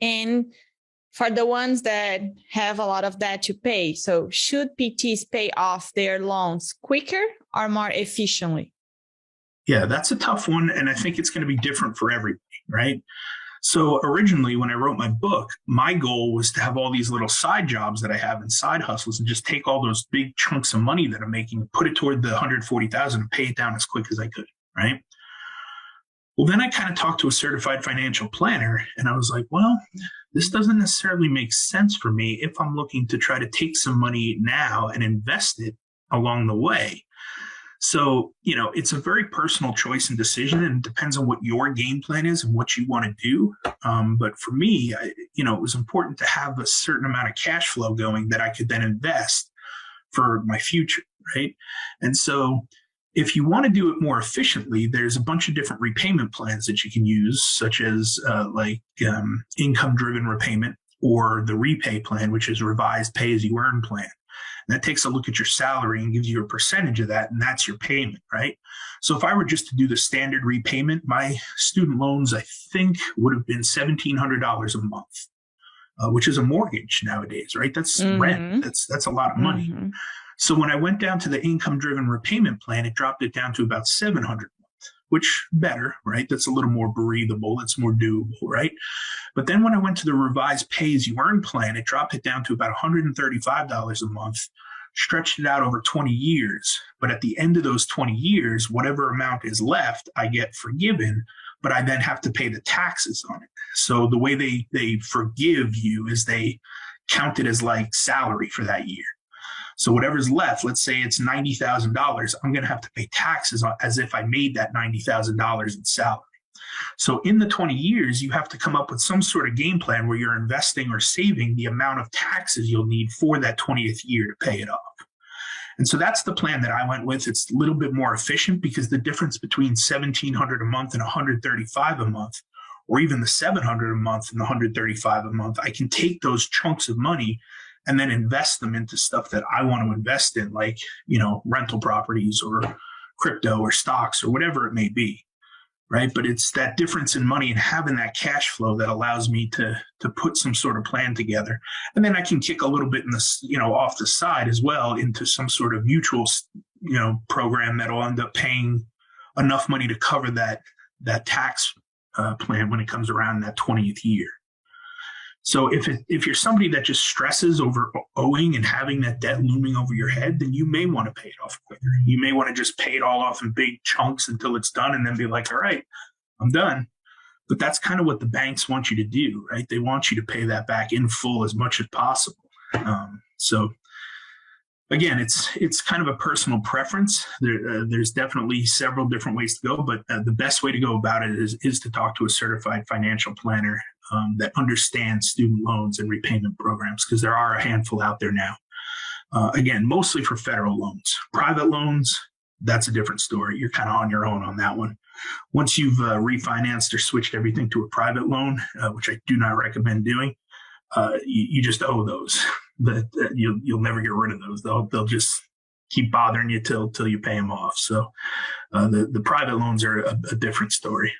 and for the ones that have a lot of debt to pay. So should PTs pay off their loans quicker or more efficiently? Yeah, that's a tough one. And I think it's going to be different for everybody, right? So originally, when I wrote my book, my goal was to have all these little side jobs that I have and side hustles and just take all those big chunks of money that I'm making and put it toward the $140,000 and pay it down as quick as I could, right? Well, then I kind of talked to a certified financial planner and I was like, well, this doesn't necessarily make sense for me if I'm looking to try to take some money now and invest it along the way. So, it's a very personal choice and decision, and it depends on what your game plan is and what you want to do. But for me, it was important to have a certain amount of cash flow going that I could then invest for my future, right? And so if you want to do it more efficiently, there's a bunch of different repayment plans that you can use, such as income-driven repayment or the repay plan, which is revised pay-as-you-earn plan. And that takes a look at your salary and gives you a percentage of that, and that's your payment, right? So if I were just to do the standard repayment, my student loans, I think, would have been $1,700 a month, which is a mortgage nowadays, right? That's rent. That's a lot of money. Mm-hmm. So when I went down to the income-driven repayment plan, it dropped it down to about $700 a month, which better, right? That's a little more breathable. That's more doable, right? But then when I went to the revised pay-as-you-earn plan, it dropped it down to about $135 a month, stretched it out over 20 years. But at the end of those 20 years, whatever amount is left, I get forgiven, but I then have to pay the taxes on it. So the way they forgive you is they count it as like salary for that year. So whatever's left, let's say it's $90,000, I'm going to have to pay taxes as if I made that $90,000 in salary. So in the 20 years, you have to come up with some sort of game plan where you're investing or saving the amount of taxes you'll need for that 20th year to pay it off. And so that's the plan that I went with. It's a little bit more efficient because the difference between $1,700 a month and $135 a month, or even the $700 a month and the $135 a month, I can take those chunks of money and then invest them into stuff that I want to invest in, like, rental properties or crypto or stocks or whatever it may be, right? But it's that difference in money and having that cash flow that allows me to put some sort of plan together. And then I can kick a little bit in the, off the side as well into some sort of mutual, program that'll end up paying enough money to cover that tax plan when it comes around in that 20th year. So if you're somebody that just stresses over owing and having that debt looming over your head, then you may want to pay it off quicker. You may want to just pay it all off in big chunks until it's done and then be like, all right, I'm done. But that's kind of what the banks want you to do, right? They want you to pay that back in full as much as possible. So again, it's kind of a personal preference. There's definitely several different ways to go, but the best way to go about it is to talk to a certified financial planner that understands student loans and repayment programs, because there are a handful out there now. Again, mostly for federal loans. Private loans, that's a different story. You're kind of on your own on that one. Once you've refinanced or switched everything to a private loan, which I do not recommend doing, you just owe those. You'll never get rid of those. They'll just keep bothering you till you pay them off. So the private loans are a different story.